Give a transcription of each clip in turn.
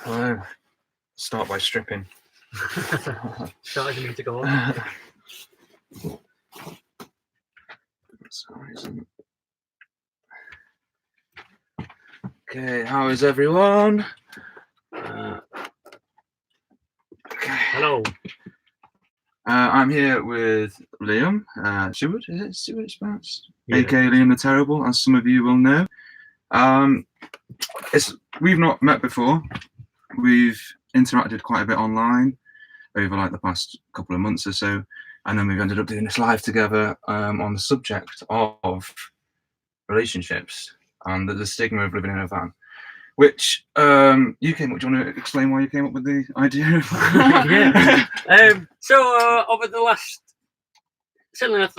Hello. Start by stripping. Starting me to go on. Okay, how is everyone? Okay. Hello. I'm here with Liam Stewart. Is it Stewart? It's pronounced? Yeah. AKA Liam the Terrible, as some of you will know. We've not met before. We've interacted quite a bit online over like the past couple of months or so, and then we've ended up doing this live together on the subject of relationships and the stigma of living in a van. Which you came up. Do you want to explain why you came up with the idea? Yeah. So over the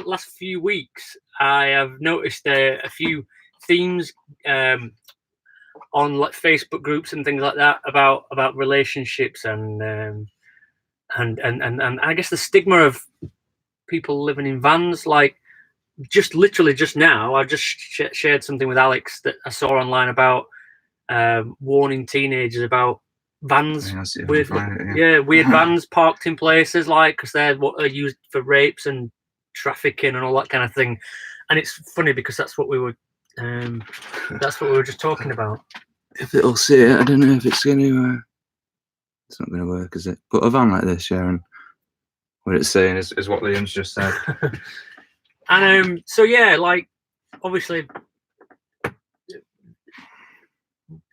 last few weeks, I have noticed a few themes on like Facebook groups and things like that about relationships and I guess the stigma of people living in vans. Like literally just now, I just shared something with Alex that I saw online about warning teenagers about vans with weird vans parked in places, like because they're what are used for rapes and trafficking and all that kind of thing. And it's funny because that's what we were just talking about. If it'll see it, I don't know if it's going to. It's not going to work, is it? But a van like this, Sharon, what it's saying is what Liam's just said. And so yeah, like obviously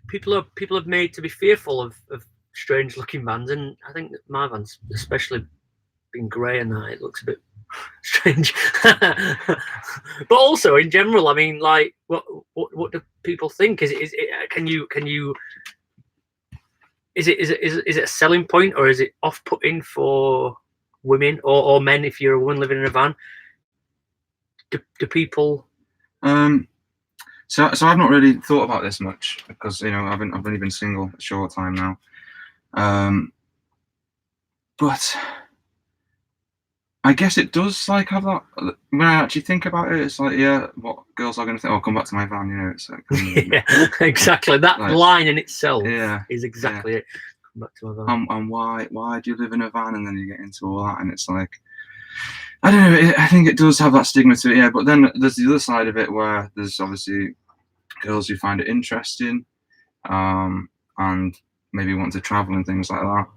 people are made to be fearful of strange looking vans, and I think that my van's especially being grey and that, it looks a bit strange. But also in general, I mean, like what do people think? Is it is it a selling point, or is it off-putting for women or men if you're a woman living in a van? Do people So I've not really thought about this much because I've only been single a short time now. But I guess it does like have that. When I actually think about it, it's like, yeah, what girls are going to think? Oh, come back to my van, It's like, yeah, exactly. That like, line in itself is exactly it. Come back to my van. And why do you live in a van? And then you get into all that, and it's like, I don't know. I think it does have that stigma to it, yeah. But then there's the other side of it where there's obviously girls who find it interesting, and maybe want to travel and things like that.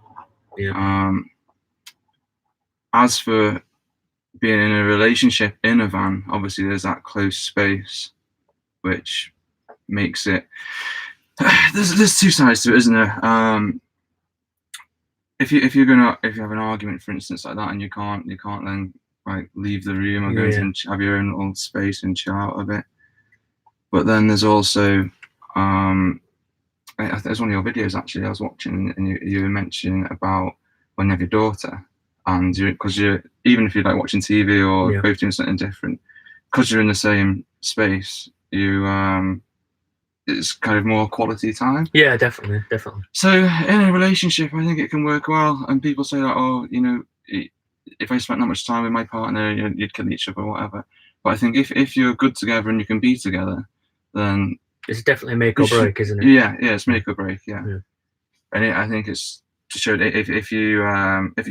Yeah. As for being in a relationship in a van, obviously there's that close space, which makes it. There's two sides to it, isn't there? If you have an argument, for instance, like that, and you can't then like leave the room or go into and have your own little space and chill out a bit. But then there's also there's one of your videos actually I was watching, and you were mentioning about when you have your daughter, and because you're even if you're like watching TV or both doing something different, because you're in the same space, it's kind of more quality time. Yeah, definitely. So in a relationship, I think it can work well, and people say that, oh, if I spent that much time with my partner, you'd kill each other or whatever. But I think if you're good together and you can be together, then it's definitely make or break, isn't it? Yeah, it's make or break. Yeah. And I think it's to show that if you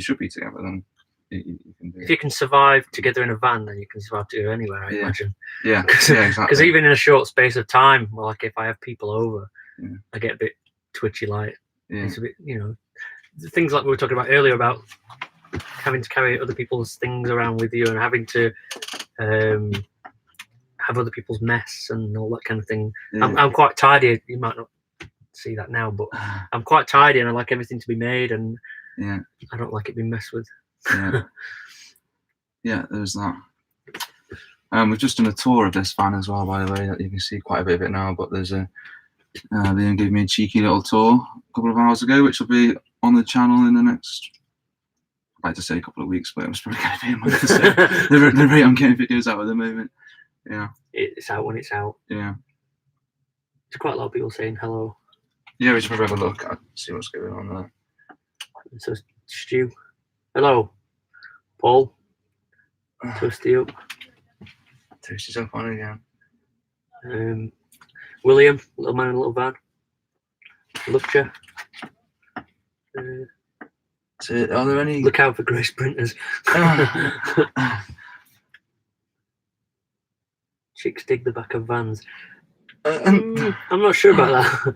should be together, then you can do it. If you can survive together in a van, then you can survive together anywhere, I imagine. Yeah, exactly. Because even in a short space of time, like if I have people over, I get a bit twitchy. Like it's a bit, things like we were talking about earlier about having to carry other people's things around with you and having to have other people's mess and all that kind of thing. I'm quite tidy. You might not see that now, but I'm quite tidy and I like everything to be made, and I don't like it being messed with. Yeah, there's that. We've just done a tour of this van as well, by the way. That you can see quite a bit of it now. But there's Liam gave me a cheeky little tour a couple of hours ago, which will be on the channel in the next. I'd like to say a couple of weeks, but it was probably going to be a month or so. The rate I'm getting videos out at the moment. Yeah. It's out when it's out. Yeah. There's quite a lot of people saying hello. Yeah, we should probably have a look at see what's going on there. So Stu, hello, Paul. Toast you up. Toast yourself on again. William, little man in a little van. Love you. So are there any? Look out for grey sprinters. Chicks dig the back of vans. I'm not sure about that.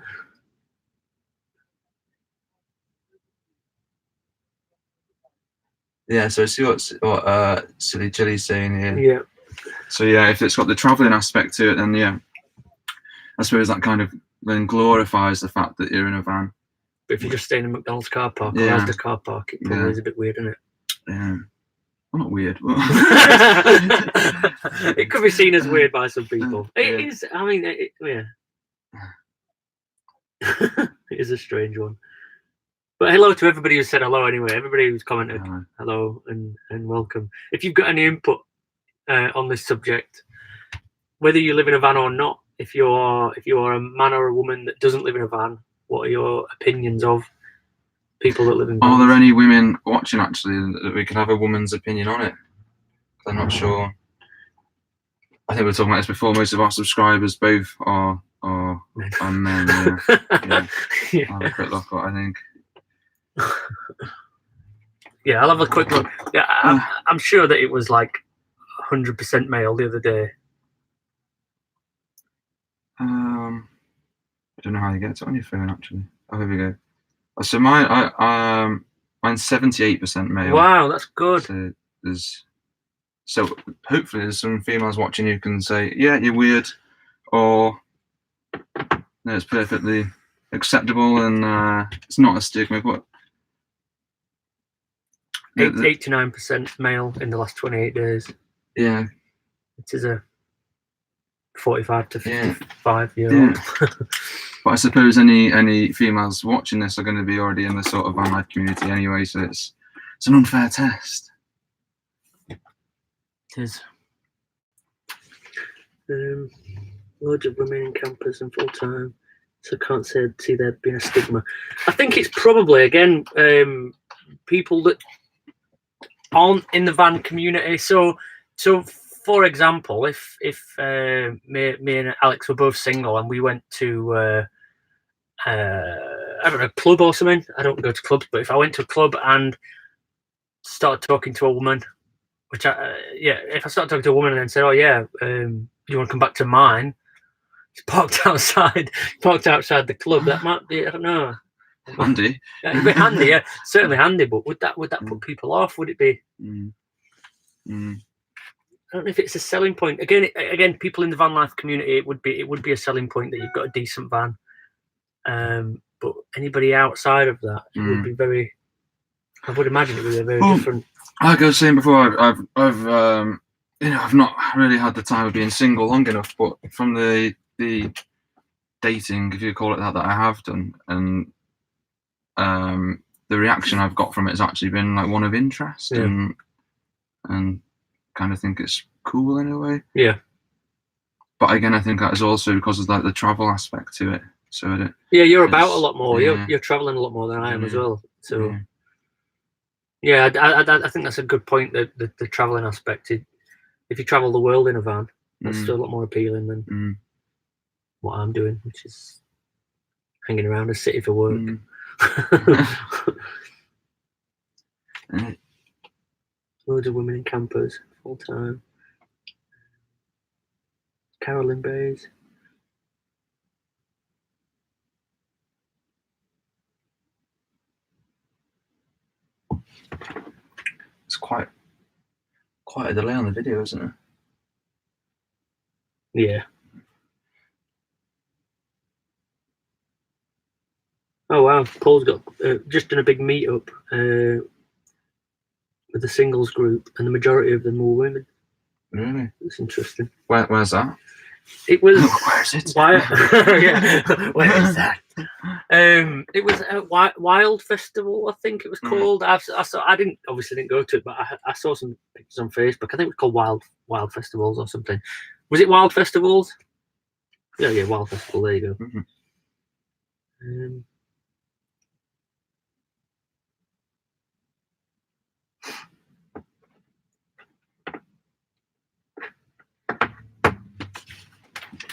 Yeah, so see what Silly Chilly's saying here. Yeah. So yeah, if it's got the travelling aspect to it, then yeah, I suppose that kind of then glorifies the fact that you're in a van. But if you're just staying in a McDonald's car park or Yeah. Asda car park, it probably is a bit weird, isn't it? Yeah. Well, not weird. It could be seen as weird by some people. Yeah. It is. I mean, yeah. It is a strange one. But hello to everybody who said hello anyway. Everybody who's commented hello and welcome. If you've got any input on this subject, whether you live in a van or not, if you're a man or a woman that doesn't live in a van, what are your opinions of people that live in vans? Are there any women watching actually that we could have a woman's opinion on it? I'm not sure. I think we were talking about this before. Most of our subscribers both are men. Yeah. Yeah. I'll have a quick look. I think. Yeah, I'll have a quick look. Yeah, I'm sure that it was like 100% male the other day. I don't know how you get it on your phone actually. Oh, here we go. So mine's 78% male. Wow, that's good. So hopefully there's some females watching who can say, yeah, you're weird, or no, it's perfectly acceptable and it's not a stigma. But 8 to 9% male in the last 28 days. Yeah. It is a 45 to 55 year old. But I suppose any females watching this are going to be already in the sort of van life community anyway, so it's an unfair test. It is. Loads of women in campers and full time, so I can't see there being a stigma. I think it's probably again people that aren't in the van community. So for example, if me and Alex were both single and we went to I don't know, club or something. I don't go to clubs, but if I went to a club and started talking to a woman, which if I started talking to a woman and then said, "Oh yeah, you want to come back to mine?" It's parked outside the club. That might be, I don't know. Handy. It'd be handy, yeah, certainly handy. But would that put people off? Would it be? I don't know if it's a selling point. Again, people in the van life community, it would be a selling point that you've got a decent van. But anybody outside of that, it would be very. I would imagine it would be very different. Like I was saying before, I've not really had the time of being single long enough, but from the dating, if you call it that I have done, and the reaction I've got from it has actually been like one of interest, and kind of think it's cool in a way. Yeah. But again, I think that is also because of like the travel aspect to it. So you're about a lot more. You're traveling a lot more than I am as well. So I think that's a good point. That the traveling aspect. If you travel the world in a van, that's still a lot more appealing than what I'm doing, which is hanging around a city for work. Loads of women in campers full time. Carolyn Bays. It's quite a delay on the video, isn't it? Yeah. Oh wow, Paul's got just done a big meetup with the singles group, and the majority of them were women. Really? That's interesting. Where's that? It was. Where is it? Yeah. Where is that? It was a Wild Festival, I think it was called. I didn't go to it, but I saw some pictures on Facebook. I think it was called Wild Festivals or something. Was it Wild Festivals? Yeah, Wild Festival. There you go.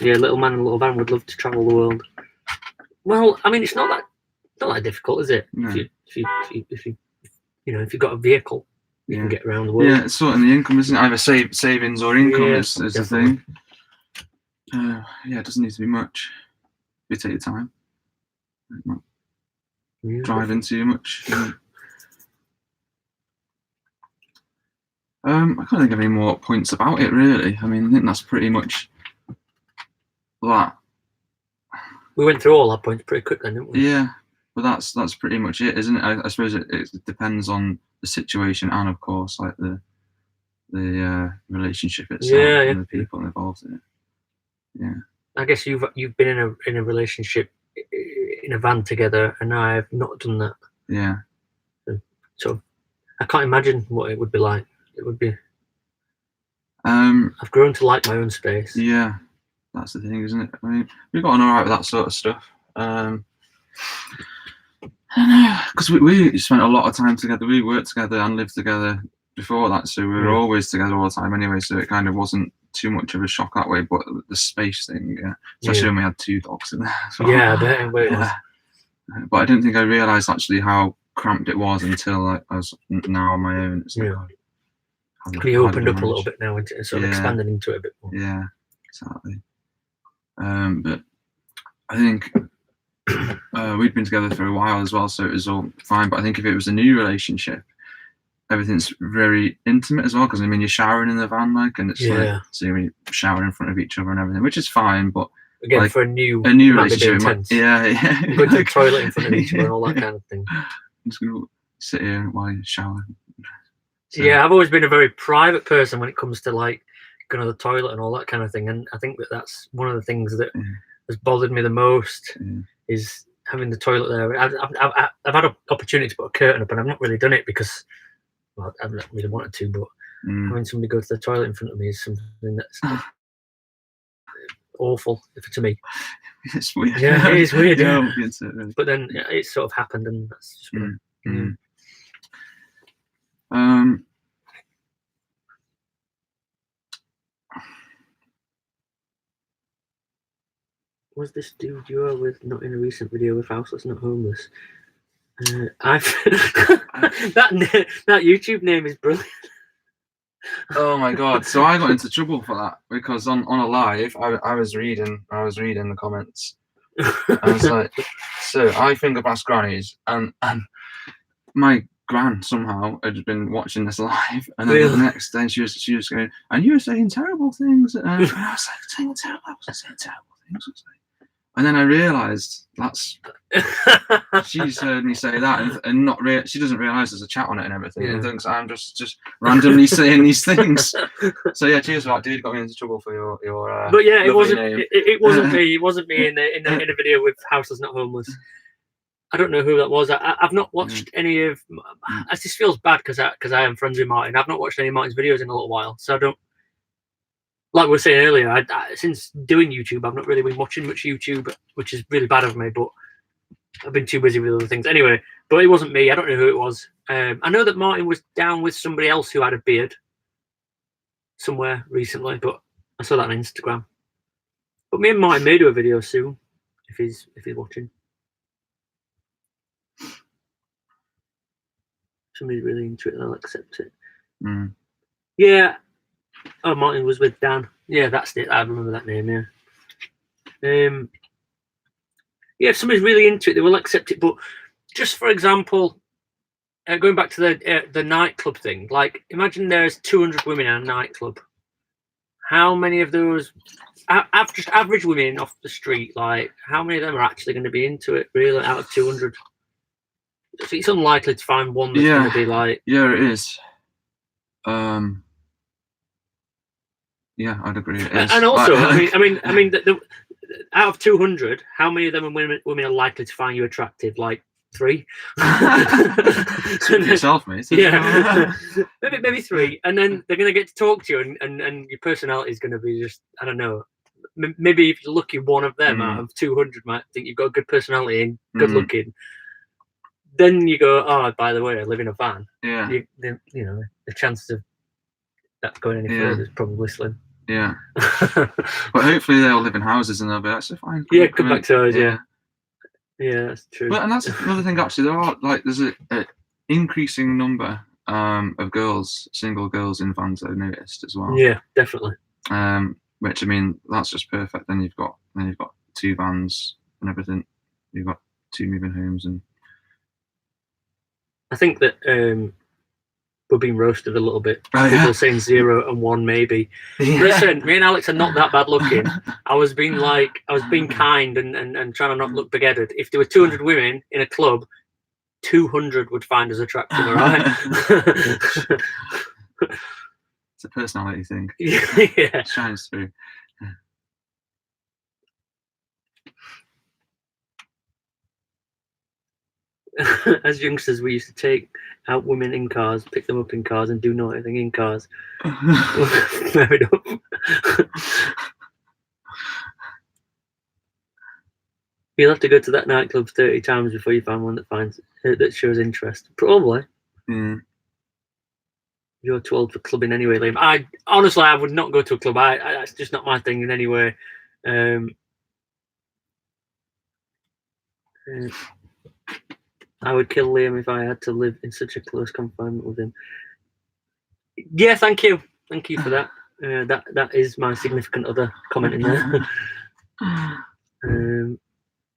Yeah, little man and little van would love to travel the world. Well, I mean, it's not not that difficult, is it? No. If you've got a vehicle, you can get around the world. Yeah, it's sorting the income, isn't it? Either savings or income is the thing. Yeah, it doesn't need to be much. You take your time. Not driving too much. I can't think of any more points about it, really. I mean, I think that's pretty much that. We went through all our points pretty quick then, didn't we? Yeah, but that's pretty much it, isn't it? I suppose it depends on the situation and, of course, like the relationship itself and the people involved in it. Yeah. I guess you've been in a relationship in a van together, and I've not done that. Yeah. So I can't imagine what it would be like. It would be. I've grown to like my own space. Yeah, that's the thing, isn't it? I mean, we've gotten all right with that sort of stuff. Because we spent a lot of time together. We worked together and lived together before that, so we were always together all the time anyway. So it kind of wasn't too much of a shock that way. But the space thing, especially when we had 2 dogs in there. So, yeah, I bet. But I didn't think I realised actually how cramped it was until I was now on my own. It's like, we opened up a little bit now, into sort of expanded into it a bit more. Yeah, exactly. But I think we'd been together for a while as well, so it was all fine. But I think if it was a new relationship, everything's very intimate as well. Because I mean, you're showering in the van, like, and it's like, so you shower in front of each other and everything, which is fine. But again, like, for a new relationship, going to the toilet in front of each other and all that kind of thing. I'm just gonna sit here while you shower. So. Yeah, I've always been a very private person when it comes to like going to the toilet and all that kind of thing, and I think that's one of the things that has bothered me the most is having the toilet there. I've had an opportunity to put a curtain up, and I've not really done it because I've not really wanted to. But having somebody go to the toilet in front of me is something that's awful to me. It's weird. Yeah, it is weird. Yeah. But then it sort of happened, and that's just was this dude you were with not in a recent video with Houseless Not Homeless? That YouTube name is brilliant. Oh my god! So I got into trouble for that because on a live, I was reading the comments. I was like, so I finger blast grannies, and my gran somehow had been watching this live, and then the next day she was going, and you were saying terrible things, and I was like, saying terrible things. And then I realised she's heard me say that, and she doesn't realise there's a chat on it and everything, and thinks I'm just randomly saying these things. So yeah, cheers for that, dude. Got me into trouble for your. But yeah, it wasn't me. It wasn't me in a video with Houseless Not Homeless. I don't know who that was. I've not watched any of. It just feels bad because I am friends with Martin. I've not watched any of Martin's videos in a little while, so I don't. Like we were saying earlier, since doing YouTube, I've not really been watching much YouTube, which is really bad of me, but I've been too busy with other things. Anyway, but it wasn't me. I don't know who it was. I know that Martin was down with somebody else who had a beard somewhere recently, but I saw that on Instagram. But me and Martin may do a video soon, if he's watching. Somebody's really into it, and I'll accept it. Yeah. Oh, Martin was with Dan. Yeah, that's it. I remember that name. Yeah. Yeah, if somebody's really into it, they will accept it. But just for example, going back to the nightclub thing, like imagine there's 200 women in a nightclub. How many of those, just average women off the street, like how many of them are actually going to be into it? Really, out of 200, so it's unlikely to find one that's going to be like. Yeah, it is. Yeah, I'd agree. It is. And also, I mean, out of 200, how many of them women are likely to find you attractive? Like 3. Yourself, mate. Yeah, maybe 3, and then they're going to get to talk to you, and your personality is going to be just, I don't know. Maybe if you're lucky, one of them out of 200 might think you've got a good personality and good looking. Then you go, oh, by the way, I live in a van. Yeah. The chances of that going any further is probably slim. Yeah. But hopefully they'll live in houses and they'll be actually fine. Come back to us, yeah. Yeah, that's true. Well, and that's another thing. Actually, there's a increasing number of single girls in vans I've noticed as well. Yeah, definitely. Which I mean, that's just perfect. Then you've got 2 vans and everything. You've got 2 moving homes, and I think that we're being roasted a little bit. Oh, People yeah. are saying 0 and 1 maybe. Yeah. Listen, me and Alex are not that bad looking. I was being kind and trying to not look big-headed. If there were 200 women in a club, 200 would find us attractive, all right? It's a personality thing. Yeah. It shines through. As youngsters, we used to take out women in cars, pick them up in cars, and do naughty thing in cars. Fair enough. You'll have to go to that nightclub 30 times before you find one that shows interest. Probably. Mm. You're too old for clubbing anyway, Liam. I honestly, I would not go to a club. That's just not my thing in any way. I would kill Liam if I had to live in such a close confinement with him. Yeah, thank you for that. That is my significant other comment in there.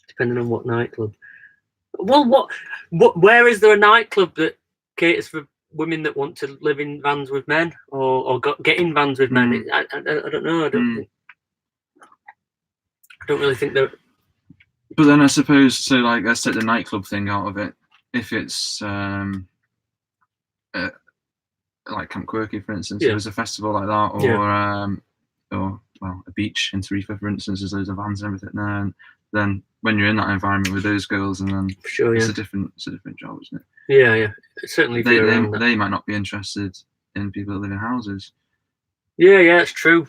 Depending on what nightclub. Well, where is there a nightclub that caters for women that want to live in vans with men or get in vans with men? I don't know. I don't really think that. But then I suppose, so like, let's take the nightclub thing out of it. If it's like Camp Quirky, for instance, there's a festival like that, or well, a beach in Tarifa, for instance, there's loads of vans and everything there. And then when you're in that environment with those girls, and then it's a different job, isn't it? Yeah. Certainly, they might not be interested in people that live in houses. Yeah, it's true.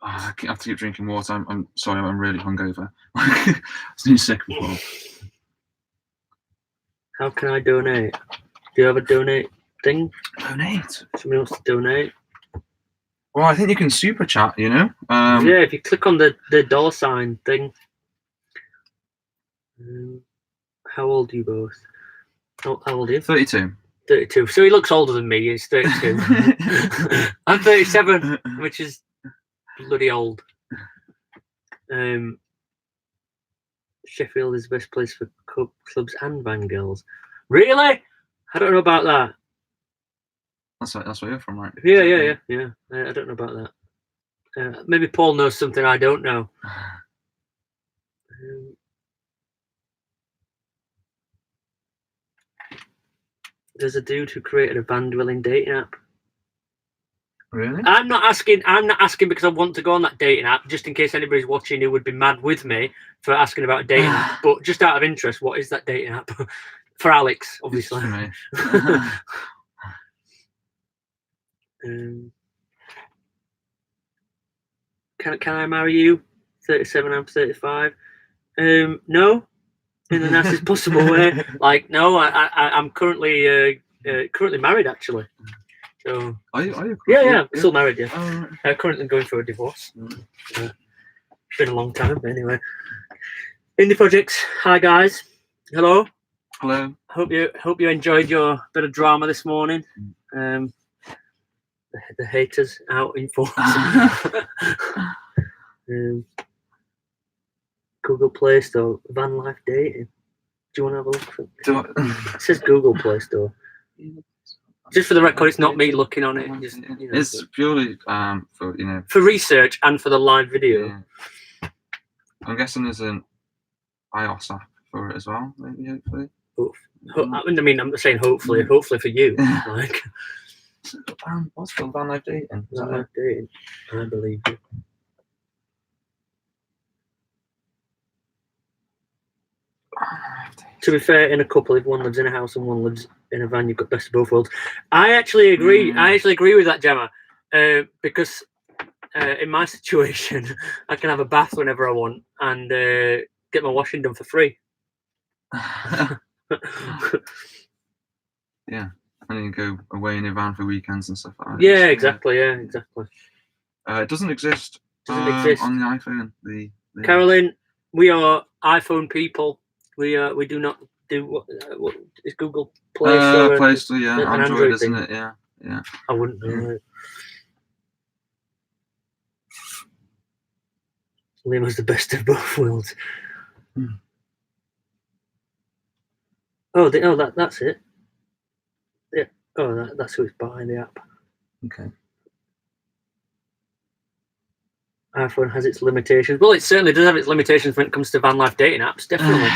I have to keep drinking water. I'm sorry, I'm really hungover. I need a second before. How can I donate? Do you have a donate thing? Donate? Somebody wants to donate? Well, I think you can super chat, you know? Yeah, if you click on the $ sign thing. How old are you both? How old are you? 32. 32. So he looks older than me. He's 32. I'm 37, which is bloody old. Sheffield is the best place for clubs and van girls. Really? I don't know about that. That's where you're from, right? Yeah. I don't know about that. Maybe Paul knows something I don't know. There's a dude who created a van dwelling dating app. Really? I'm not asking because I want to go on that dating app, just in case anybody's watching who would be mad with me for asking about a dating app. But just out of interest, what is that dating app? For Alex, obviously. Can I marry you? 37, I'm 35. No, in the nicest possible way. Like, no, I'm currently married, actually. So are you? Yeah, I'm still married. Yeah, currently going through a divorce. It's been a long time, but anyway. Indie Projects. Hi guys. Hello. Hope you enjoyed your bit of drama this morning. The haters out in force. Google Play Store, van life dating. Do you want to have a look? It says Google Play Store. Just for the record, it's not me looking on it. It's purely for research and for the live video. Yeah. I'm guessing there's an iOS app for it as well, maybe, hopefully. I mean, I'm saying hopefully for you. Like, what's called van life dating? Van life dating, I believe you. To be fair, in a couple, if one lives in a house and one lives in a van, you've got best of both worlds. I actually agree. I actually agree with that, Gemma, because in my situation, I can have a bath whenever I want and get my washing done for free. Yeah, and you can go away in your van for weekends and stuff like that. Yeah, exactly. Yeah, exactly. It doesn't exist. On the iPhone. The Carolyn, We are iPhone people. We do not do what is Google Play Store Play Store, yeah, an Android, isn't thing? it? Yeah, yeah. I wouldn't know. Lima's the best of both worlds. Oh, that's it. Yeah. Oh, that's who's buying the app. Okay. iPhone has its limitations. Well, it certainly does have its limitations when it comes to van life dating apps, definitely.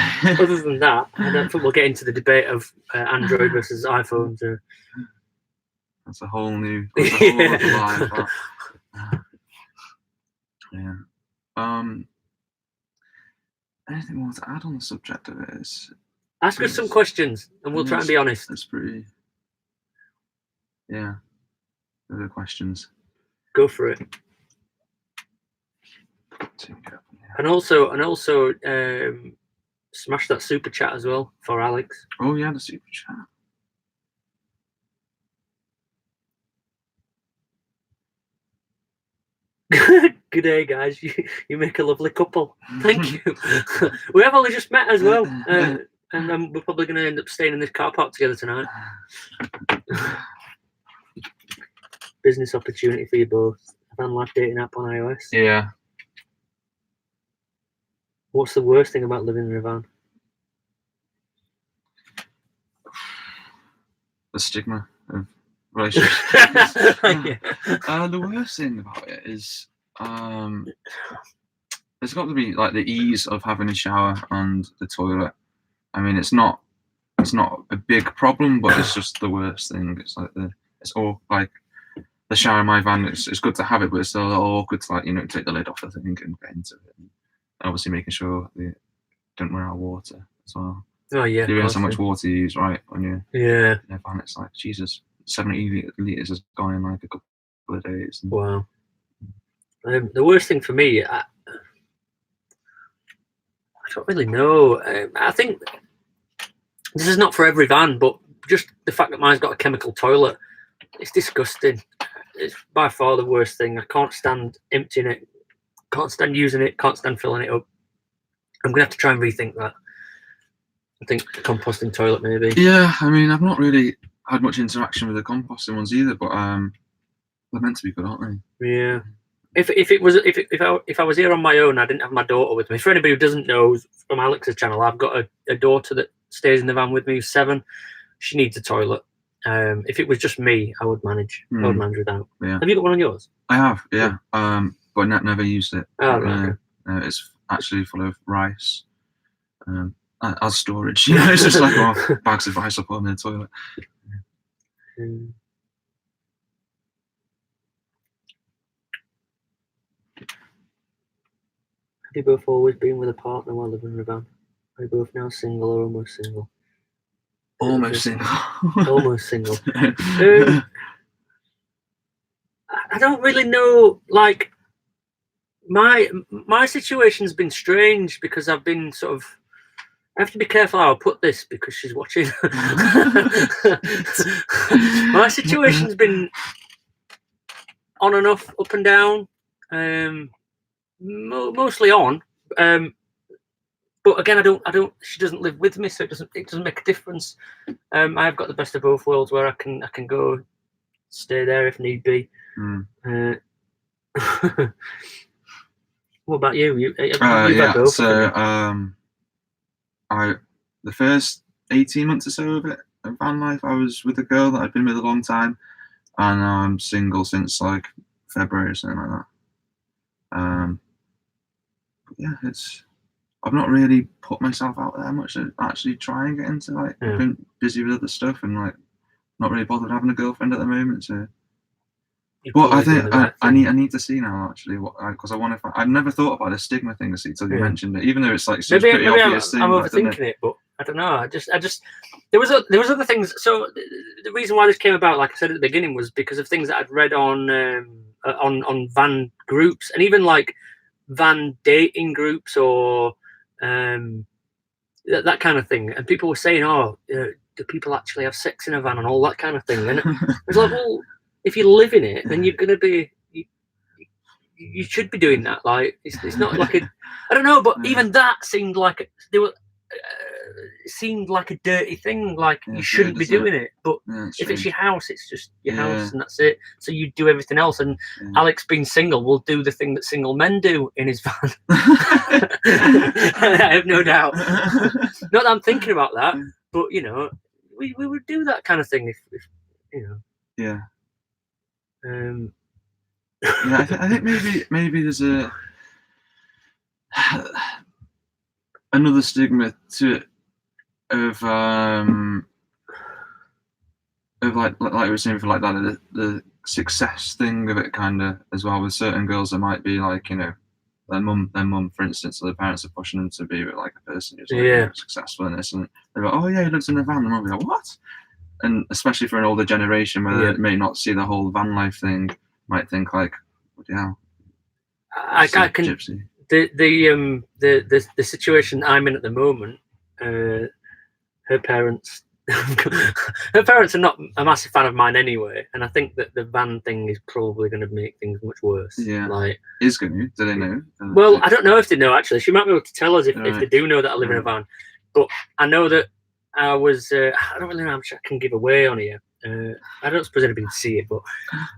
Other than that, I don't think we'll get into the debate of Android versus iPhones. That's a whole new other line. But, yeah. Anything more to add on the subject of it? Ask us some questions, and we'll try and be honest. That's pretty. Yeah. Other questions. Go for it. And also, smash that super chat as well for Alex. Oh yeah, the super chat. Good day, guys. You make a lovely couple. Thank you. We have only just met as well, and we're probably going to end up staying in this car park together tonight. Business opportunity for you both. Van life dating app on iOS. Yeah. What's the worst thing about living in a van? The stigma of relationships. Yeah. The worst thing about it is there's got to be like the ease of having a shower and the toilet. I mean, it's not a big problem, but it's just the worst thing. It's like it's all like the shower in my van. It's good to have it, but it's still awkward to like take the lid off the thing and get into it. And obviously making sure they don't run out of water as well. Oh yeah. You realize how much water you use, right? On your van, it's like Jesus, 70 liters has gone in like a couple of days. Wow. The worst thing for me, I don't really know. I think this is not for every van, but just the fact that mine's got a chemical toilet, it's disgusting. It's by far the worst thing. I can't stand emptying it, can't stand using it, can't stand filling it up. I'm gonna have to try and rethink that. I think composting toilet maybe. Yeah, I mean, I've not really had much interaction with the composting ones either, but they're meant to be good, aren't they? Yeah. If I was here on my own, I didn't have my daughter with me. For anybody who doesn't know, from Alex's channel, I've got a daughter that stays in the van with me, who's 7. She needs a toilet. If it was just me, I would manage. I would manage without. Yeah. Have you got one on yours? I have, yeah. But never used it. Oh, right. It's actually full of rice. As storage, it's just like bags of rice up on the toilet. Have you both always been with a partner while living in a van? Are you both now single or almost single? Almost single. Almost single. I don't really know. Like my situation's been strange because I've been sort of. I have to be careful how I put this because she's watching. My situation's been on and off, up and down, mostly on. But again, I don't. She doesn't live with me, so it doesn't make a difference. I've got the best of both worlds, where I can go, stay there if need be. What about you? You've had both, so the first 18 months or so of it, of van life, I was with a girl that I'd been with a long time, and I'm single since like February or something like that. Yeah, I've not really put myself out there much to actually try and get into like. I've been busy with other stuff and like not really bothered having a girlfriend at the moment. So, but I think I need to see now actually because I want to. I've never thought about the stigma thing until you mentioned it, even though it's like pretty obvious thing. I'm overthinking it, but I don't know. I just there was other things. So the reason why this came about, like I said at the beginning, was because of things that I'd read on van groups and even like van dating groups or that kind of thing. And people were saying, "Oh, do people actually have sex in a van and all that kind of thing?" And it's like, well, if you live in it, then you're gonna be. you should be doing that. Like it's not like a, I don't know, but even that seemed like they were. Seemed like a dirty thing, like you shouldn't be doing it. But if it's your house, it's just your house, and that's it. So you do everything else. And Alex, being single, will do the thing that single men do in his van. I have no doubt. Not that I'm thinking about that, but you know, we would do that kind of thing if you know. Yeah. Yeah, I think maybe there's another stigma to it of like we were saying for like that the success thing of it kind of as well, with certain girls that might be like, you know, their mum for instance, or their parents are pushing them to be like a person who's like successful in this, and they're like, oh yeah, he lives in a van, and they'll be like, what? And especially for an older generation where they may not see the whole van life thing, might think like, what the hell? I can gypsy. The situation I'm in at the moment, her parents are not a massive fan of mine anyway, and I think that the van thing is probably going to make things much worse. Yeah, like is going to. Do they know? Well, I don't know if they know actually. She might be able to tell us if they do know that I live in a van. But I know that I was. I don't really know how much I can give away on here. I don't suppose anybody can see it, but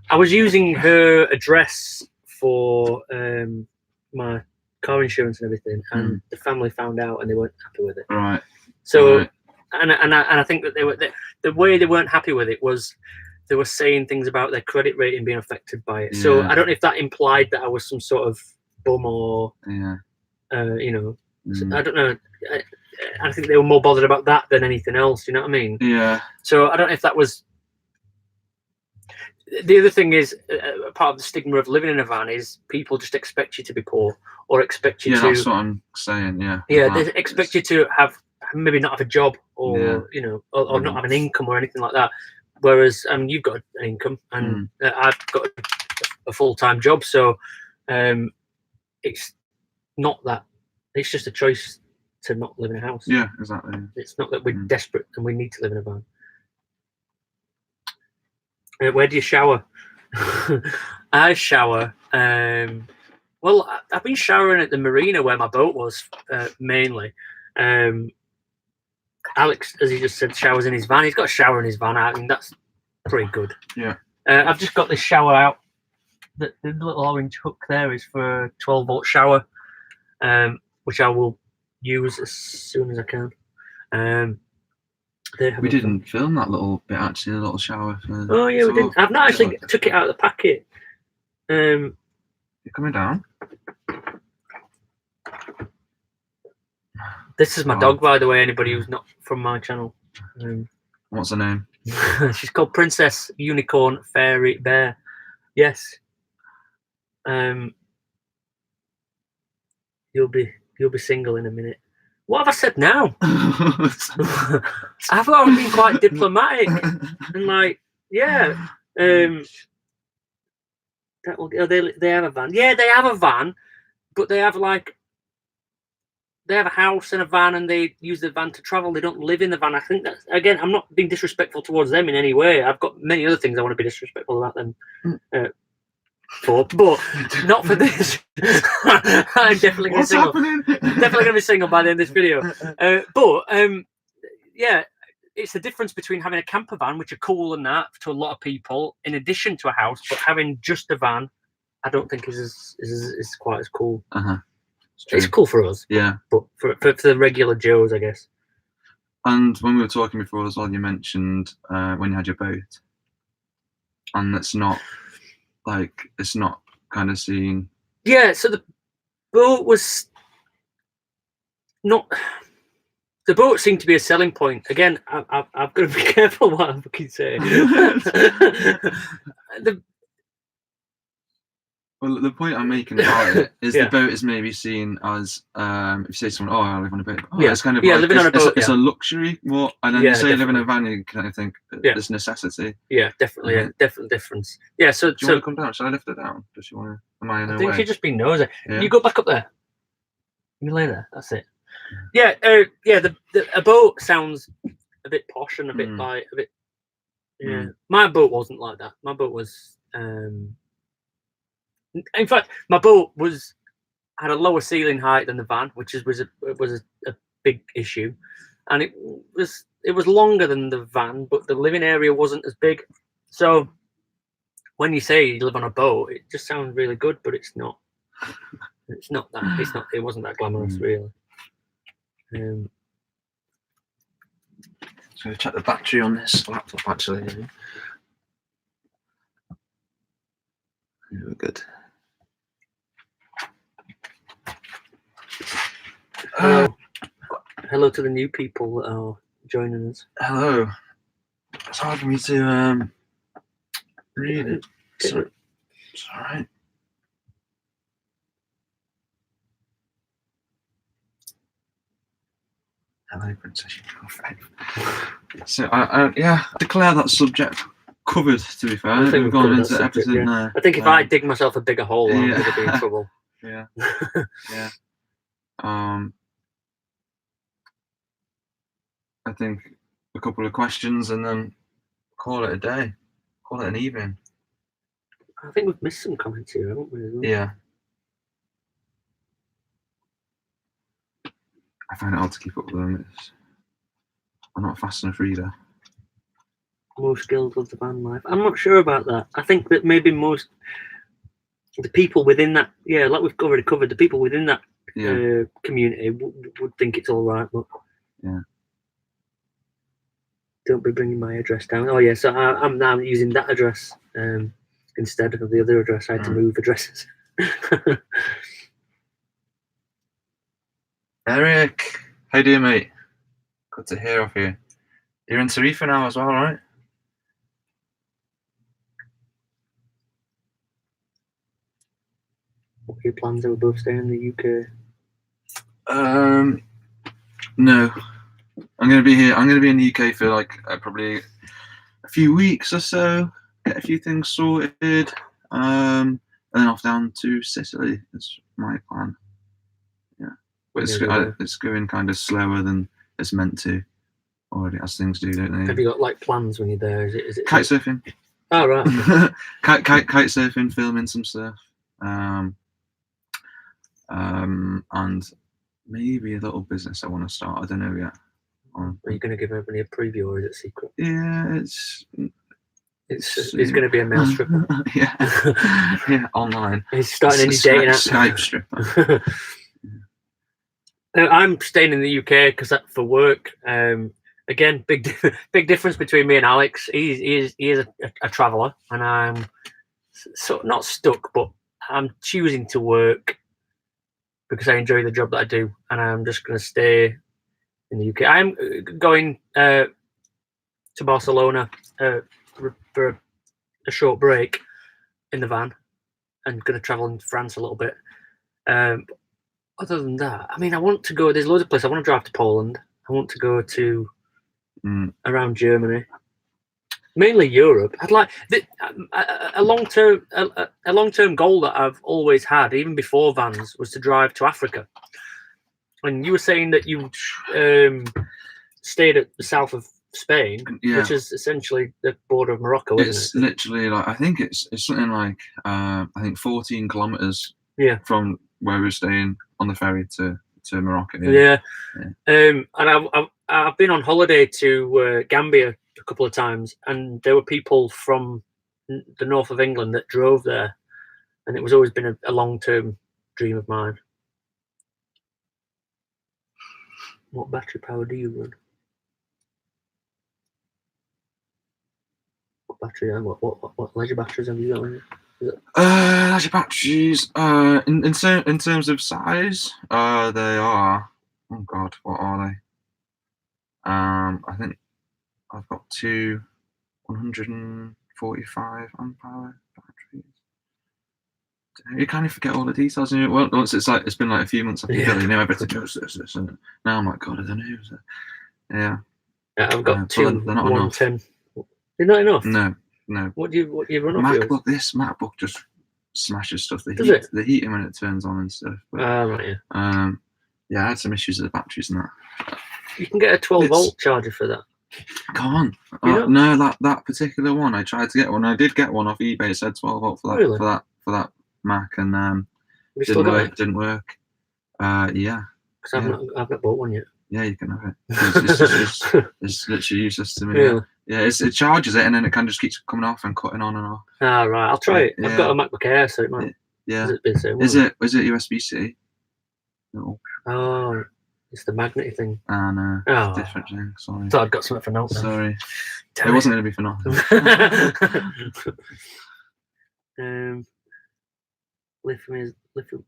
I was using her address for my car insurance and everything, and the family found out and they weren't happy with it. Right. So, and I think that the way they weren't happy with it was they were saying things about their credit rating being affected by it. So I don't know if that implied that I was some sort of bum or you know, I don't know. I think they were more bothered about that than anything else. You know what I mean? Yeah. So I don't know if that was. The other thing is, part of the stigma of living in a van is people just expect you to be poor, or expect you to. Yeah, that's what I'm saying. Yeah. Yeah, they expect you to maybe not have a job, or you know, or not have an income or anything like that. Whereas, you've got an income, and I've got a full-time job, so it's not that. It's just a choice to not live in a house. Yeah, exactly. It's not that we're desperate and we need to live in a van. Where do you shower? I shower. Well, I've been showering at the marina where my boat was mainly. Alex, as he just said, showers in his van. He's got a shower in his van. I mean, that's pretty good. Yeah. I've just got this shower out. The little orange hook there is for a 12-volt shower, which I will use as soon as I can. We didn't film that little bit actually, a little shower. Oh yeah, we didn't. I've not actually took it out of the packet. You're coming down. This is my dog, by the way. Anybody who's not from my channel. What's her name? She's called Princess Unicorn Fairy Bear. Yes. You'll be single in a minute. What have I said now? I've always been quite diplomatic and like, yeah. They have a van. Yeah, they have a van, but they have a house and a van, and they use the van to travel. They don't live in the van. I think that's, again, I'm not being disrespectful towards them in any way. I've got many other things I want to be disrespectful about them for, but not for this. I'm definitely going to be single. Definitely going to be single by the end of this video. Yeah, it's the difference between having a camper van, which are cool and that to a lot of people, in addition to a house, but having just a van, I don't think is quite as cool. It's cool for us, yeah, but for the regular Joes, I guess. And when we were talking before as well, you mentioned when you had your boat, and it's not kind of seen. Yeah, so the boat was not. The boat seemed to be a selling point. Again, I've got to be careful what I'm fucking saying. Well, the point I'm making about it is the boat is maybe seen as, if you say to someone, "Oh, I live on a boat," it's kind of living on a boat. It's a luxury more, and then you say live in a van, you kind of think this necessity. Yeah, definitely, definite difference. Yeah, so do you want to come down? Shall I lift her down? Does she want to? Am I in her way? I think she's just been nosy. Yeah. You go back up there. You lay there. That's it. Yeah, a boat sounds a bit posh and a bit like a bit. Yeah, my boat wasn't like that. My boat was In fact, my boat had a lower ceiling height than the van, which was a big issue, and it was longer than the van, but the living area wasn't as big. So when you say you live on a boat, it just sounds really good, but it's not. It's not that. It's not. It wasn't that glamorous, really. So check the battery on this laptop actually. We're good. Hello to the new people that are joining us. Hello. It's hard for me to read it. So it's all right. Hello, Princess. So I declare that subject covered. To be fair, I think we've gone into everything there. I think if I dig myself a bigger hole, I'm going to be in trouble. Yeah. Yeah. I think a couple of questions and then call it a day. Call it an evening. I think we've missed some comments here, haven't we? Yeah. I find it hard to keep up with them. I'm not a fast enough reader. More skilled with the van life. I'm not sure about that. I think that maybe most the people within that, like we've already covered, the people within that community would think it's all right, but don't be bringing my address down. Oh yeah, so I'm now using that address instead of the other address. I had to move addresses. Eric, how you doing, mate? Good to hear of you. You're in Tarifa now as well, right? What are your plans? Are we both staying in the UK? No. I'm gonna be here. I'm gonna be in the UK for like probably a few weeks or so. Get a few things sorted, and then off down to Sicily. That's my plan. Yeah, but it's going kind of slower than it's meant to. Already, as things do, don't they? Have you got like plans when you're there? Is it kite surfing? Oh right. Okay. kite surfing, filming some stuff, and maybe a little business I want to start. I don't know yet. Are you going to give everybody a preview, or is it secret? Yeah, it's going to be a mail stripper. yeah, online. He's starting a new dating app. Skype stripper. I'm staying in the UK because for work. Again, big difference between me and Alex. He is a traveller, and I'm not stuck, but I'm choosing to work because I enjoy the job that I do, and I'm just going to stay in the UK. I'm going to Barcelona for a short break in the van, and going to travel into France a little bit. Other than that, I mean, I want to go. There's loads of places. I want to drive to Poland. I want to go to around Germany, mainly Europe. I'd like a long-term goal that I've always had, even before vans, was to drive to Africa. And you were saying that you stayed at the south of Spain, which is essentially the border of Morocco, isn't it? It's literally like, I think it's something like I think 14 kilometers from where we're staying on the ferry to Morocco. And I've been on holiday to Gambia a couple of times, and there were people from the north of England that drove there, and it was always been a long-term dream of mine. What battery power do you run? What battery and what leisure batteries have you got on it? Leisure batteries. In terms of size, they are. Oh God, what are they? I think I've got two 145 amp hour batteries. You kind of forget all the details. And well, once it's been like a few months, I think everything goes this, and now I'm like, God, I don't know. So, yeah, I've got two 110. They're not enough. No. What do you run off? MacBook. This MacBook just smashes stuff. The heating when it turns on and stuff. But, right. Yeah. Yeah, I had some issues with the batteries and that. You can get a 12-volt charger for that. Can't. No, that particular one. I tried to get one. I did get one off eBay. It said 12 volt for that Mac, and Have you still got it? didn't work. Yeah. Because I've not bought one yet. Yeah, you can have it. It's literally useless to me. Really? Yeah, it charges it, and then it kind of just keeps coming off and cutting on and off. Ah, right. I'll try it. Yeah. I've got a MacBook Air, so it might. Yeah. Is it Is it USB-C? No. Oh, it's the magnet thing. Ah, no. Oh. It's a different thing. Sorry. Thought I'd got something for note. Sorry. Damn it wasn't going to be for nothing.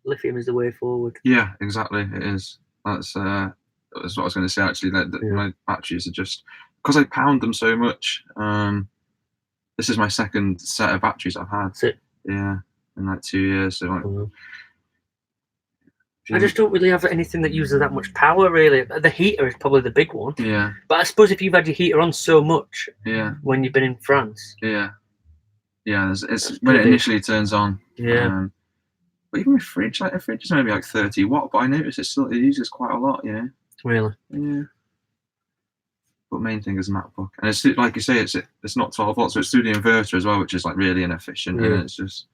Lithium is the way forward. Yeah, exactly. It is. That's what I was going to say. Actually, that my batteries are just because I pound them so much. This is my second set of batteries I've had. That's it. Yeah, in like 2 years. So like, I just don't really have anything that uses that much power, really. The heater is probably the big one. Yeah. But I suppose if you've had your heater on so much, when you've been in France. Yeah. Yeah, it's when it initially turns on. Yeah. But even with fridge, like a fridge is maybe like 30 watt, but I notice it uses quite a lot, you know. Really? Yeah. But main thing is MacBook, and it's like you say, it's not 12 volts, so it's through the inverter as well, which is like really inefficient, and it's just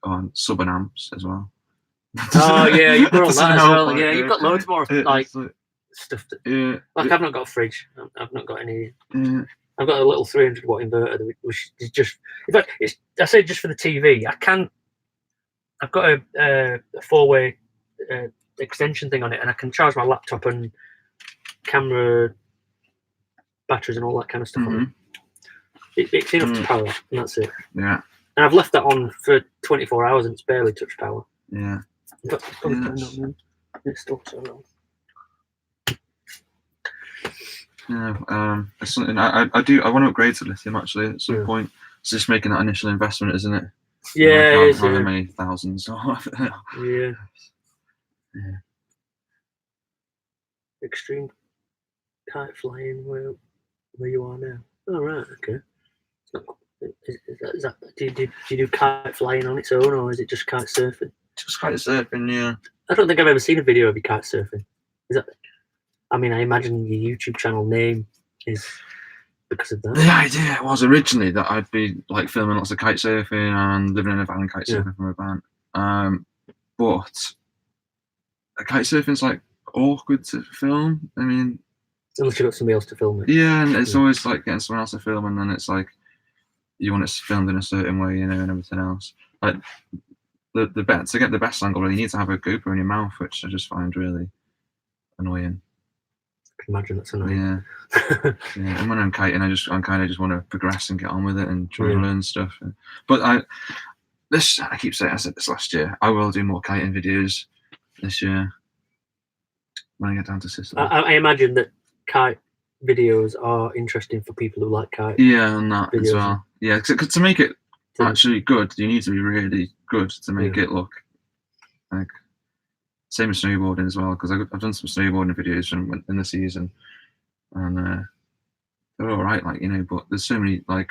on sub and amps as well. Oh yeah, you've got all that as well. Yeah, you've got loads more like stuff. Like I've not got a fridge. I've not got any. I've got a little 300 watt inverter, which is just. In fact, I say just for the TV. I've got a 4-way extension thing on it, and I can charge my laptop and camera, batteries, and all that kind of stuff on it. It's enough to power, and that's it. Yeah. And I've left that on for 24 hours, and it's barely touched power. Yeah. But it's still so long. Yeah, it's something I want to upgrade to lithium actually at some point. It's just making that initial investment, isn't it? Yeah, like, however many thousands. Yeah. Extreme kite flying where you are now. Oh right, okay. Is that do you do kite flying on its own, or is it just kite surfing? Just kite surfing, yeah. I don't think I've ever seen a video of you kite surfing. Is that? I mean, I imagine your YouTube channel name is because of that. The idea was originally that I'd be like filming lots of kite surfing and living in a van kite surfing from a van. But kite surfing's like awkward to film. I mean, unless you've got somebody else to film it. Yeah, and it's always like getting someone else to film, and then it's like you want it filmed in a certain way, you know, and everything else. Like to get the best angle, you need to have a GoPro in your mouth, which I just find really annoying. I can imagine that's annoying. Yeah. And when I'm kiting, I kind of just want to progress and get on with it and try and learn stuff. But I keep saying, I said this last year, I will do more kiting videos this year when I get down to Sicily. I imagine that kite videos are interesting for people who like kite. Yeah, and that videos as well. Yeah, because to make it actually good, you need to be really good to make it look like. Same with snowboarding as well, because I've done some snowboarding videos from in the season, and they're all right, like, you know. But there's so many like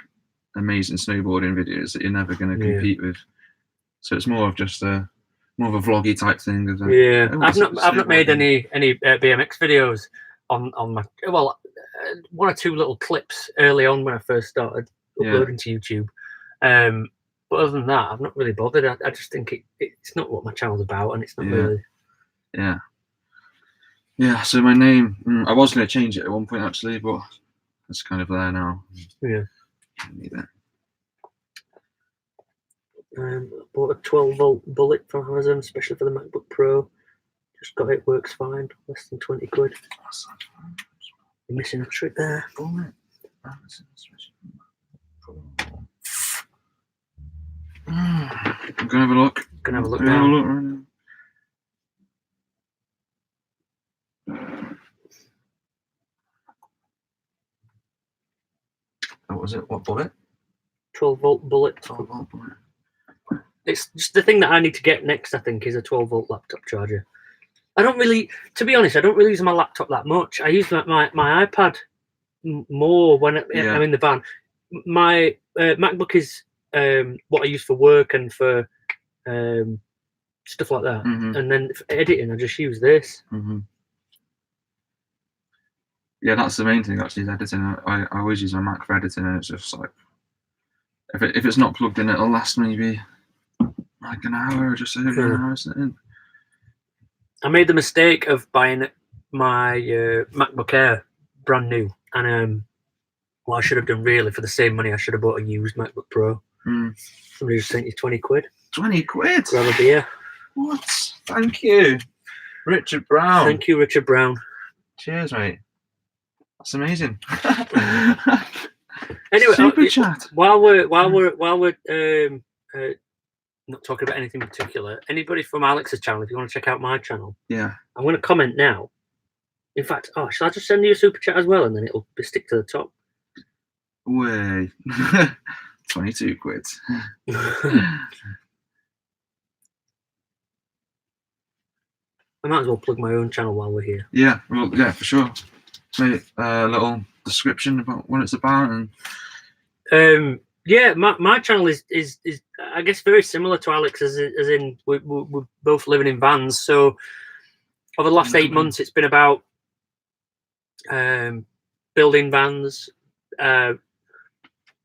amazing snowboarding videos that you're never going to compete with. So it's more of just more of a vloggy type thing. I've not made any BMX videos on my one or two little clips early on when I first started uploading to YouTube. But other than that, I've not really bothered. I just think it's not what my channel's about, and it's not really. Yeah. So my name, I was going to change it at one point actually, but it's kind of there now. Yeah. I need it. I bought a 12-volt bullet from Amazon, especially for the MacBook Pro. Just got it, works fine. Less than 20 quid. You're missing a trick there. I'm gonna have a look. Gonna have a look now. Right now. What was it? What bullet? 12-volt bullet. 12-volt bullet. It's just the thing that I need to get next, I think, is a 12-volt laptop charger. I don't really, to be honest, I don't really use my laptop that much. I use my iPad more when I'm in the van. My MacBook is what I use for work and for stuff like that. And then for editing, I just use this. Yeah, that's the main thing actually, is editing. I always use my Mac for editing, and it's just like, if it's not plugged in, it'll last maybe like an hour or just over an hour, isn't it? I made the mistake of buying my MacBook Air brand new, and what I should have done really for the same money, I should have bought a used MacBook Pro. Somebody just sent you 20 quid. 20 quid? Grab a beer. What? Thank you, Richard Brown. Thank you, Richard Brown. Cheers, mate. That's amazing. Anyway, super chat. While we're not talking about anything particular, anybody from Alex's channel, if you want to check out my channel, yeah, I'm going to comment now. In fact, shall I just send you a super chat as well, and then it'll stick to the top? Way. 22 quid. I might as well plug my own channel while we're here. Yeah, well, yeah, for sure. Maybe a little description about what it's about, and yeah, my channel is I guess very similar to Alex, as in we're both living in vans. So over the last 8 months, it's been about building vans,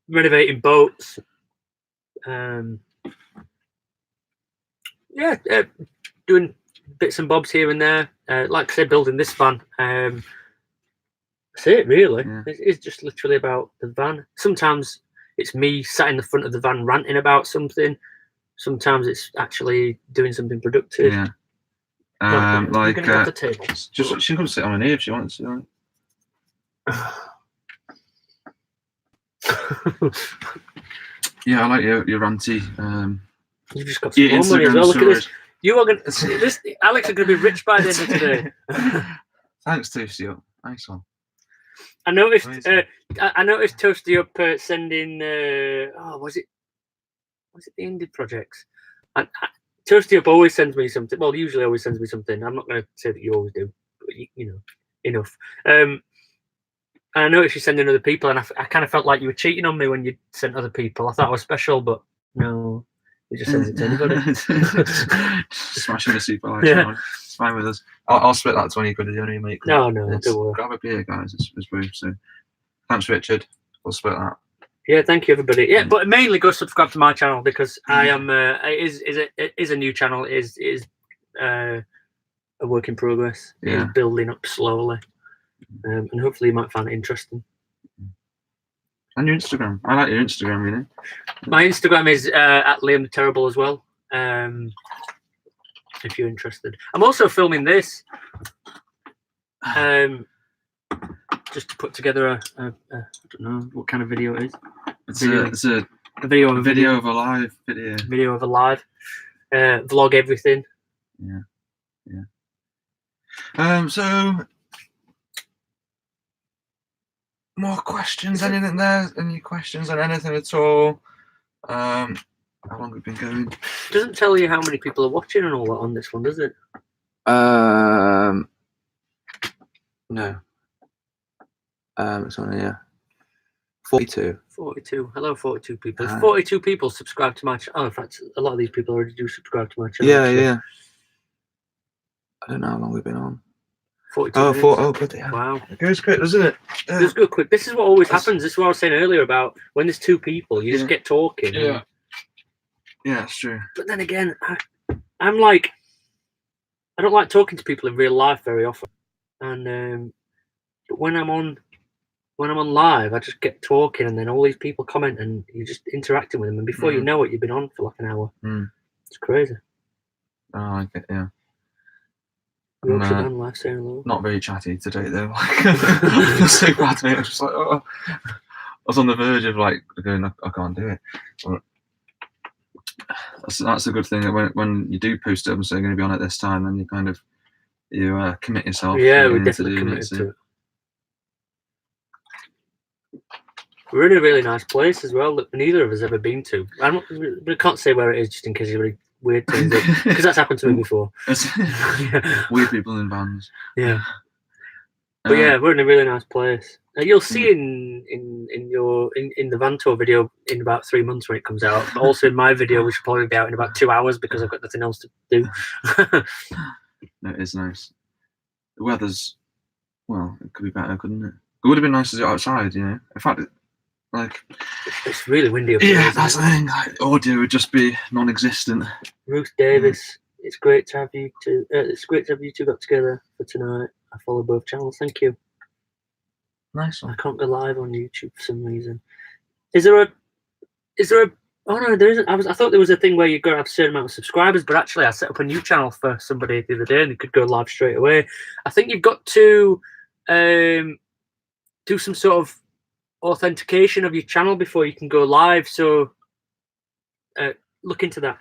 renovating boats, doing bits and bobs here and there. Like I said, building this van. That's it, really. Yeah. It's just literally about the van. Sometimes it's me sat in the front of the van ranting about something. Sometimes it's actually doing something productive. Yeah. Like the table. Just she can sit on an ear if she wants to. Yeah, I like your ranty. You've just got some more money as well. Look at this. You are gonna this. Alex is gonna be rich by the end of today. Thanks, Toasty Up. Nice one. I noticed. I noticed Toasty Up sending. Was it the indie projects? Toasty Up always sends me something. Well, usually always sends me something. I'm not going to say that you always do, but you know, enough. And I noticed you sending other people, and I kind of felt like you were cheating on me when you sent other people. I thought I was special, but no, you just sends it to anybody. Smashing the super lights. Yeah. It's fine with us. I'll split that 20 quid with you, mate. No, don't worry. Grab a beer, guys. It's rude. So, thanks, Richard. We'll split that. Yeah, thank you, everybody. Yeah, but mainly go subscribe to my channel because I am. It is a new channel. It is a work in progress. Yeah. It is building up slowly, and hopefully you might find it interesting. And your Instagram. I like your Instagram, you know. My Instagram is at Liam the Terrible as well. If you're interested, I'm also filming this. Just to put together a I don't know what kind of video it is. It's a video of a live video. Video of a live. Vlog everything. Yeah. So more questions? Anything there? Any questions on anything at all? How long have we been going? It doesn't tell you how many people are watching and all that on this one, does it? No. It's on here. 42. 42. Hello, 42 people. 42 people subscribe to my channel. Oh, in fact, a lot of these people already do subscribe to my channel. Yeah, actually. Yeah. I don't know how long we've been on. 42 Oh, good. Yeah. Wow. It goes quick, doesn't it? It does go quick. This is what always happens. This is what I was saying earlier about when there's two people, you just get talking. Yeah. Yeah, it's true. But then again, I'm like, I don't like talking to people in real life very often. And but when I'm on live, I just get talking, and then all these people comment, and you're just interacting with them, and before you know it, you've been on for like an hour. It's crazy. Oh, I like it. Yeah. Not very chatty today though. I feel so bad, mate. I was just like, I was on the verge of like going, I can't do it. But that's a good thing. That when you do post it, I'm saying going to be on at this time, then you commit yourself. Yeah, we're definitely committed to it. We're in a really nice place as well that neither of us ever been to. We can't say where it is just in case you're really weird things, because that's happened to me before. Weird people in vans. Yeah. But yeah, we're in a really nice place. You'll see in the van tour video in about 3 months when it comes out. But also in my video, which will probably be out in about 2 hours because I've got nothing else to do. No, it is nice. The weather's, well, it could be better, couldn't it? It would have been nice to do it outside, you know. In fact, Like, It's really windy up here. yeah, isn't that's it? the thing. Like, audio would just be non-existent. Ruth Davis, it's great to have you two. It's great to have you two got together for tonight. I follow both channels. Thank you. Nice I one. can't go live on YouTube for some reason. Is there a? Oh no, there isn't. I thought there was a thing where you got to have a certain amount of subscribers, but actually, I set up a new channel for somebody the other day, and it could go live straight away. I think you've got to do some sort of authentication of your channel before you can go live. So look into that.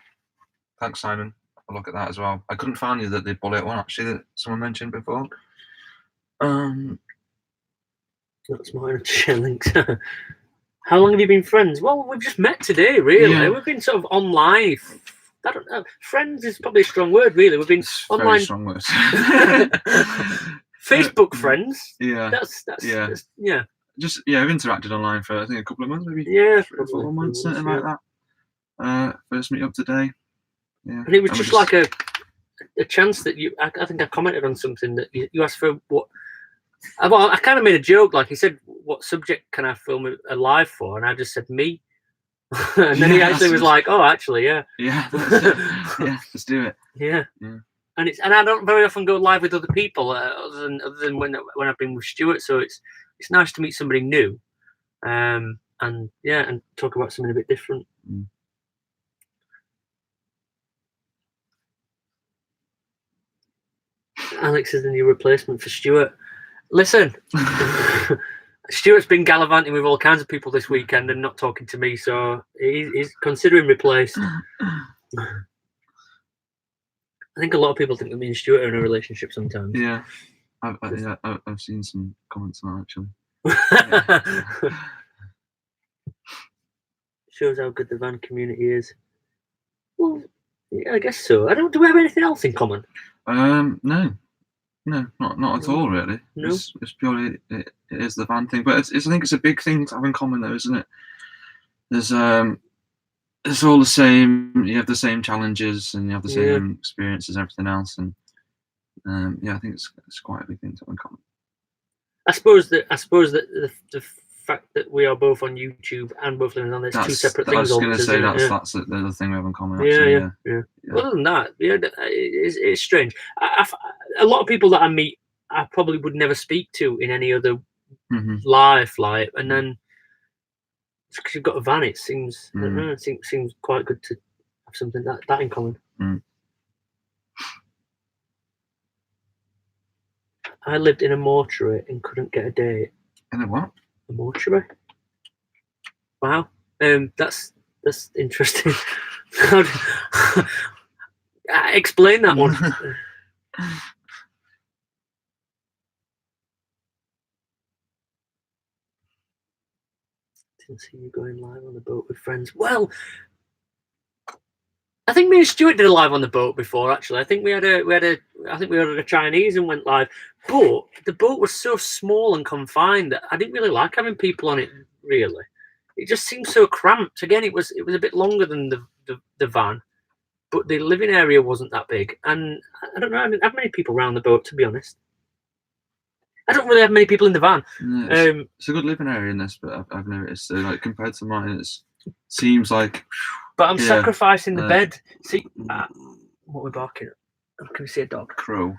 Thanks, Simon. I'll look at that as well. I couldn't find you the bullet one actually that someone mentioned before. That's mine to share links. How long have you been friends? Well, we've just met today, really. Yeah. We've been sort of online. I don't know. Friends is probably a strong word, really. We've been online. Very strong words. Facebook friends. Yeah. That's yeah. yeah. Just we've interacted online for I think a couple of months, maybe. Yeah, 3 or 4 months, something like that. First meet up today. Yeah. And it was just like a chance that you. I think I commented on something that you asked for what. Well, I kind of made a joke, like he said, "What subject can I film a live for?" And I just said me, and then he actually was like, "Oh, actually, yeah, yeah, yeah, let's do it." Yeah. And I don't very often go live with other people, other than when I've been with Stuart. So it's nice to meet somebody new, and talk about something a bit different. Alex is the new replacement for Stuart. Listen, Stuart's been gallivanting with all kinds of people this weekend and not talking to me, so he's considering replaced. I think a lot of people think that me and Stuart are in a relationship sometimes. Yeah, I've seen some comments on that actually. Shows how good the van community is. Well, yeah, I guess so. Do we have anything else in common? No, not at all really. No. It's purely it is the van thing, but I think it's a big thing to have in common though, isn't it? There's it's all the same. You have the same challenges and you have the same experiences, everything else, and I think it's quite a big thing to have in common. I suppose that the fact that we are both on YouTube and both living on, there's two separate things. I was going to say that's the other thing we have in common. Actually, yeah. Other than that, it's strange. A lot of people that I meet, I probably would never speak to in any other life, and then because you've got a van, it seems I don't know, it seems quite good to have something that in common. I lived in a mortuary and couldn't get a date. In a what? A mortuary. Wow. That's interesting. Explain that one. Didn't see you going live on the boat with friends. Well, I think me and Stuart did a live on the boat before. Actually, I think we ordered a Chinese and went live. But the boat was so small and confined that I didn't really like having people on it. Really, it just seemed so cramped. Again, it was a bit longer than the van, but the living area wasn't that big. And I don't know. I didn't have many people around the boat, to be honest. I don't really have many people in the van. No, it's a good living area in this, but I've noticed like compared to mine, it seems like. But I'm sacrificing the bed. See, what we're barking at? Can we see a dog? Crow.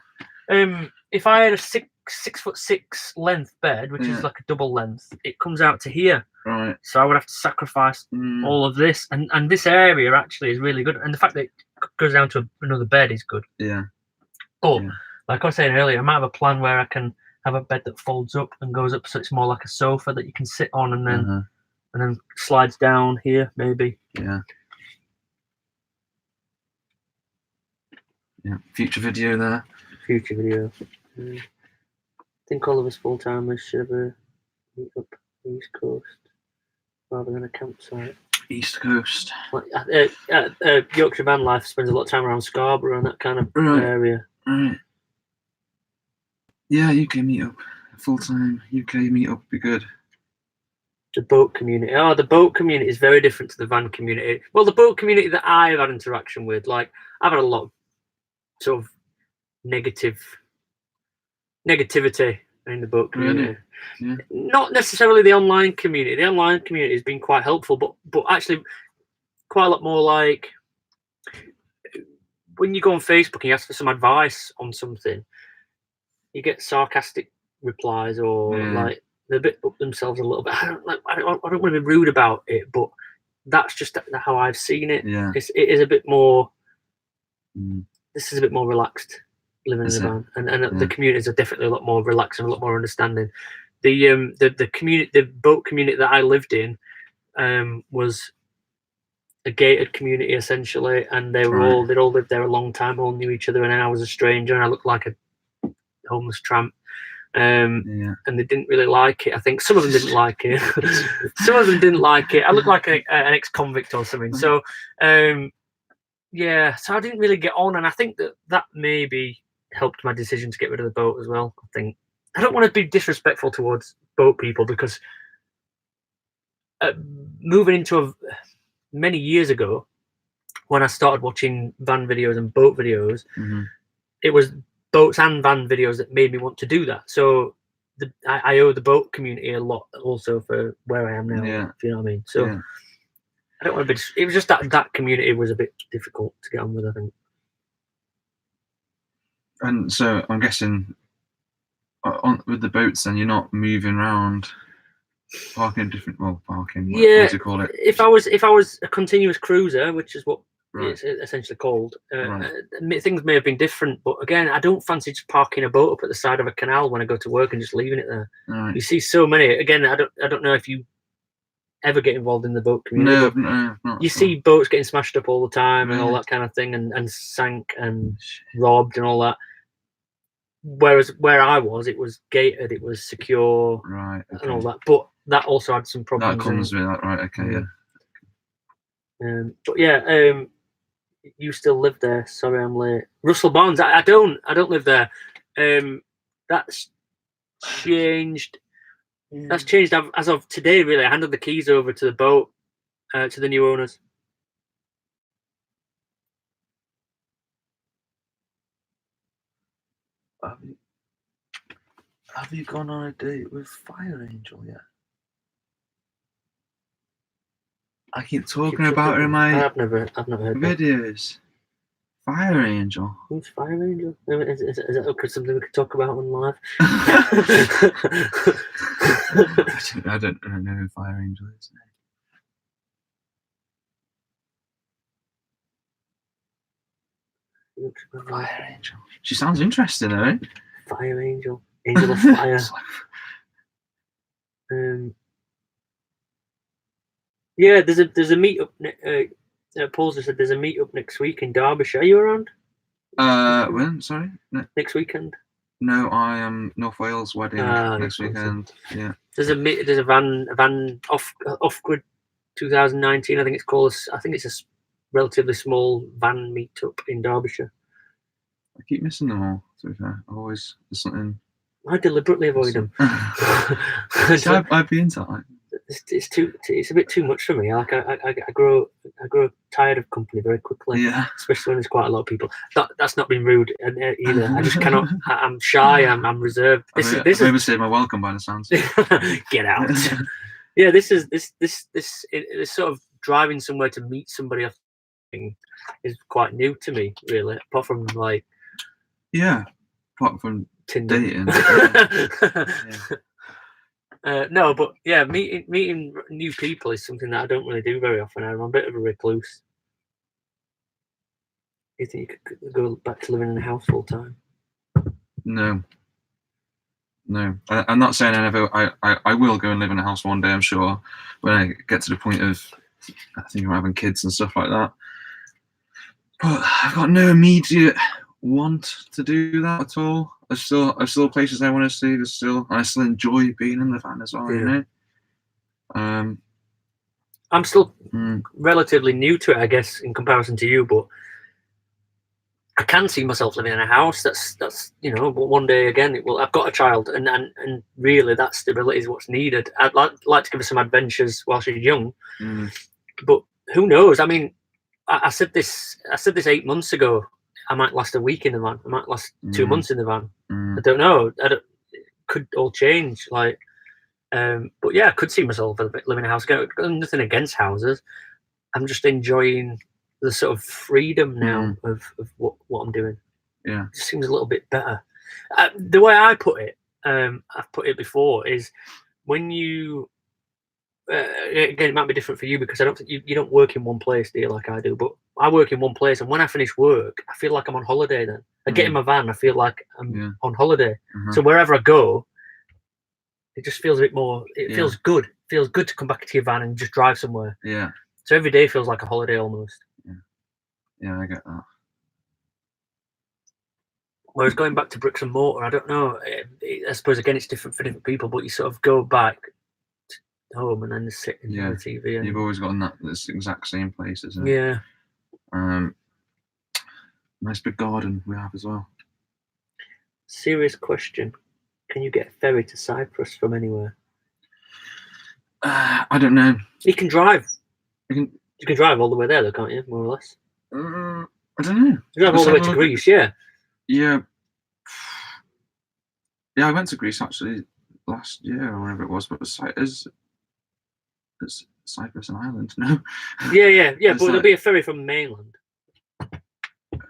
If I had a 6'6" length bed, which is like a double length, it comes out to here. Right. So I would have to sacrifice all of this, and this area actually is really good. And the fact that it goes down to another bed is good. Yeah. Like I was saying earlier, I might have a plan where I can have a bed that folds up and goes up, so it's more like a sofa that you can sit on, and then slides down here, maybe. Yeah. Yeah. Future video there. Future video. I think all of us full timers should have a meet up East Coast rather than a campsite. East Coast. Like Yorkshire Van Life spends a lot of time around Scarborough and that kind of area. Right. Yeah, UK meetup. Full time UK meetup would be good. The boat community. Oh, the boat community is very different to the van community. Well, the boat community that I've had interaction with, like I've had a lot of sort of negativity in the boat community. Really? Yeah. Not necessarily the online community. The online community has been quite helpful, but actually quite a lot more like when you go on Facebook and you ask for some advice on something, you get sarcastic replies or like they bit up themselves a little bit. I don't want to be rude about it, but that's just how I've seen it. Yeah. It is a bit more. This is a bit more relaxed living in a van, and the communities are definitely a lot more relaxed and a lot more understanding. The community, the boat community that I lived in, was a gated community essentially, and they'd all lived there a long time, all knew each other, and I was a stranger and I looked like a homeless tramp. And they didn't really like it. I think some of them didn't like it. Some of them didn't like it. I looked like an ex-convict or something. So yeah, so I didn't really get on, and I think that maybe helped my decision to get rid of the boat as well. I think I don't want to be disrespectful towards boat people because moving into many years ago, when I started watching van videos and boat videos, it was boats and van videos that made me want to do that. So I owe the boat community a lot also for where I am now. If you know what I mean. So I don't want to be. It was just that community was a bit difficult to get on with, I think. And so I'm guessing with the boats, then you're not moving around, parking different. Well, parking. What do you call it? If I was a continuous cruiser, which is what it's essentially called, things may have been different. But again, I don't fancy just parking a boat up at the side of a canal when I go to work and just leaving it there. You see so many. Again, I don't know if you ever get involved in the boat community. No, you see boats getting smashed up all the time and all that kind of thing, and sank and robbed and all that. Whereas where I was, it was gated, it was secure, and all that. But that also had some problems. That comes with that, right? Okay, But yeah, you still live there. Sorry, I'm late. Russell Barnes. I don't live there. That's changed. That's changed as of today. Really, I handed the keys over to the boat to the new owners. Have you gone on a date with Fire Angel yet? I keep talking about her in my I've never heard videos. That. Fire Angel. Who's Fire Angel? Is that something we could talk about on live? I don't know who Fire Angel is. Fire Angel. She sounds interesting, though. Eh? Fire Angel. Angel of Fire. Yeah, there's a meetup. Paul just said there's a meetup next week in Derbyshire. Are you around? When? Sorry. Next weekend. No, I am North Wales wedding next weekend. Yeah. There's a van off grid 2019. I think it's called. I think it's a relatively small van meetup in Derbyshire. I keep missing them all. To be fair, always there's something. I deliberately avoid them. I'd be into that. It's a bit too much for me. Like I grow tired of company very quickly. Yeah. Especially when there's quite a lot of people. That's not been rude either. I just cannot. I'm shy. I'm reserved. This overstayed my welcome by the sounds. Get out. Yeah. This sort of driving somewhere to meet somebody. I think is quite new to me, really. Apart from like. Yeah. Apart from Tinder. Dating. No, but yeah, meeting new people is something that I don't really do very often. I'm a bit of a recluse. Do you think you could go back to living in a house full time? No. I'm not saying I will go and live in a house one day, I'm sure, when I get to the point of I think I'm having kids and stuff like that. But I've got no immediate want to do that at all. There's still places I want to see. I still enjoy being in the van as well. You know. I'm still relatively new to it, I guess, in comparison to you. But I can see myself living in a house. That's But one day again, I've got a child, and really, that stability is what's needed. I'd like to give her some adventures while she's young. But who knows? I mean, I said this 8 months ago. I might last a week in the van. I might last 2 months in the van. I don't know. could all change. Like, but yeah, I could see myself living in a house. Got nothing against houses. I'm just enjoying the sort of freedom now of what I'm doing. Yeah. It just seems a little bit better. The way I put it, I've put it before, is when you again, it might be different for you because I don't think you don't work in one place, do you, like I do? But I work in one place, and when I finish work, I feel like I'm on holiday. Then I get in my van, I feel like I'm on holiday. So wherever I go, it just feels a bit more. It feels good. It feels good to come back to your van and just drive somewhere. Yeah. So every day feels like a holiday almost. Yeah, I get that. Whereas going back to bricks and mortar, I don't know. I suppose again, it's different for different people, but you sort of go back home and then sit in the TV. And, you've always got in this exact same place, isn't it? Yeah. Nice big garden we have as well. Serious question: can you get a ferry to Cyprus from anywhere? I don't know. You can drive. You can drive all the way there, though, can't you? More or less. I don't know. You drive all the way to Greece, yeah. Yeah. Yeah, I went to Greece actually last year or whatever it was, but it's Cyprus an island, no? Yeah. But there'll be a ferry from mainland.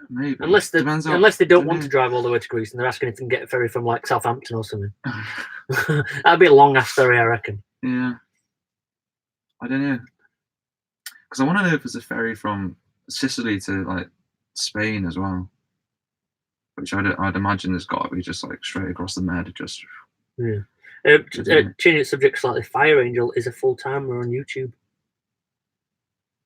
Maybe. Unless they don't want to drive all the way to Greece and they're asking if they can get a ferry from like Southampton or something. That'd be a long ass ferry, I reckon. Yeah. I don't know. Because I want to know if there's a ferry from Sicily to like Spain as well. Which I'd imagine there's got to be just like straight across the Med, just. Yeah. Changing the subject slightly, Fire Angel is a full-timer on YouTube.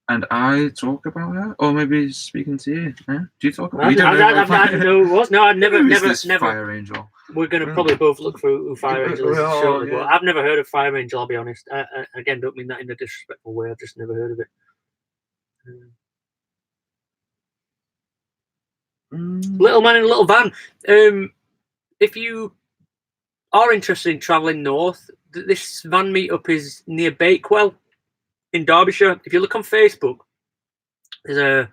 And I talk about her, or maybe speaking to you. Yeah? Do you talk about? I didn't know who it was. No, I'd never. Fire Angel. We're going to probably both look for who Fire Angel is shortly. But I've never heard of Fire Angel. I'll be honest. Again, don't mean that in a disrespectful way. I've just never heard of it. Little man in a little van. If you are interested in travelling north, this van meetup is near Bakewell in Derbyshire. If you look on Facebook, there's a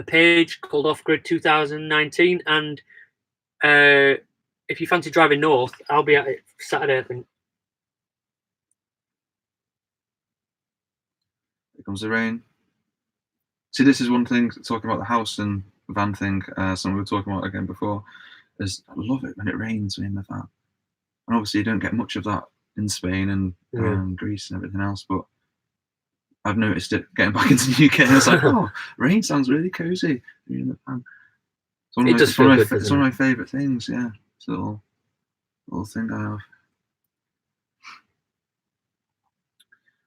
page called Off Grid 2019, and if you fancy driving north, I'll be at it Saturday, I think. Here comes the rain. See, this is one thing, talking about the house and van thing, something we were talking about again before, is I love it when it rains in the van. And obviously you don't get much of that in Spain and Greece and everything else, but I've noticed it getting back into the UK. And I was like, oh, rain sounds really cozy. In the van. It's one of my favourite things, yeah. It's a little thing I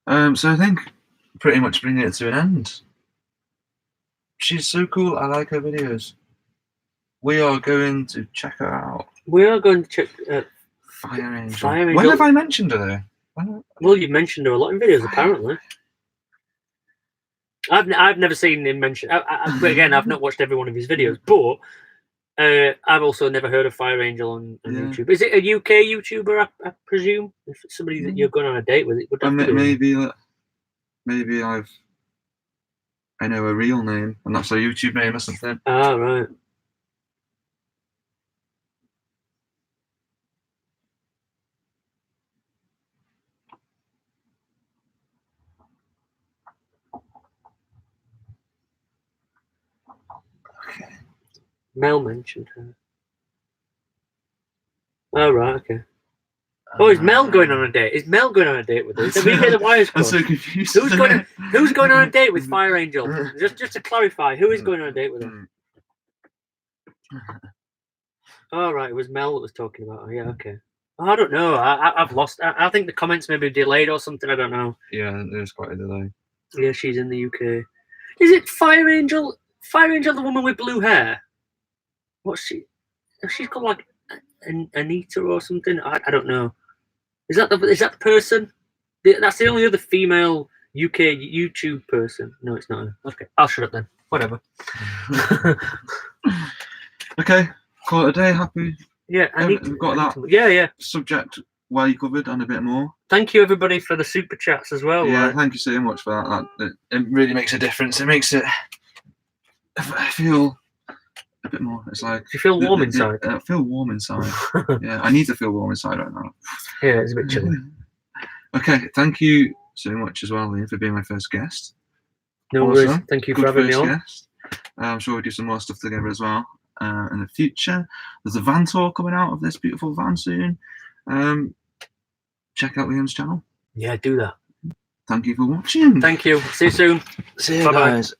have. So I think pretty much bringing it to an end. She's so cool. I like her videos. We are going to check her out. We are going to check Fire Angel. When have I mentioned her though? Well, you've mentioned her a lot in videos, apparently. I've never seen him mention. But again, I've not watched every one of his videos, but I've also never heard of Fire Angel on YouTube. Is it a UK YouTuber? I presume if it's somebody that you're going on a date with, it would have to be. Maybe I know a real name, and that's a YouTube name or something. Ah, right. Okay. Mel mentioned her. Oh, right, okay. Oh, is Mel going on a date? Is Mel going on a date with us? Have we get the wires crossed? I'm so confused. Who's going on a date with Fire Angel? Just to clarify, who is going on a date with her? Oh, right, it was Mel that was talking about her. Yeah, okay. Oh, I don't know. I've lost. I think the comments may be delayed or something. I don't know. Yeah, there's quite a delay. Yeah, she's in the UK. Is it Fire Angel? Fire Angel, the woman with blue hair? What's she? She's called like Anita or something. I don't know. Is that the person? That's the only other female UK YouTube person. No, it's not her. Okay, I'll shut up then. Whatever. Okay, call it a day. Happy. Yeah, we've got that. Yeah. Subject well covered and a bit more. Thank you everybody for the super chats as well. Yeah, thank you so much for that. It really makes a difference. It makes it. I feel a bit more. It's like Do you feel warm inside? I feel warm inside. Yeah, I need to feel warm inside right now. Yeah, it's a bit chilly. Okay, thank you so much as well, Liam, for being my first guest. No Awesome. worries. Thank you for Good having me first on. guest. I'm sure we'll do some more stuff together as well in the future. There's a van tour coming out of this beautiful van soon. Check out Liam's channel. Yeah, do that. Thank you for watching. Thank you. See you soon. See you Bye-bye. guys.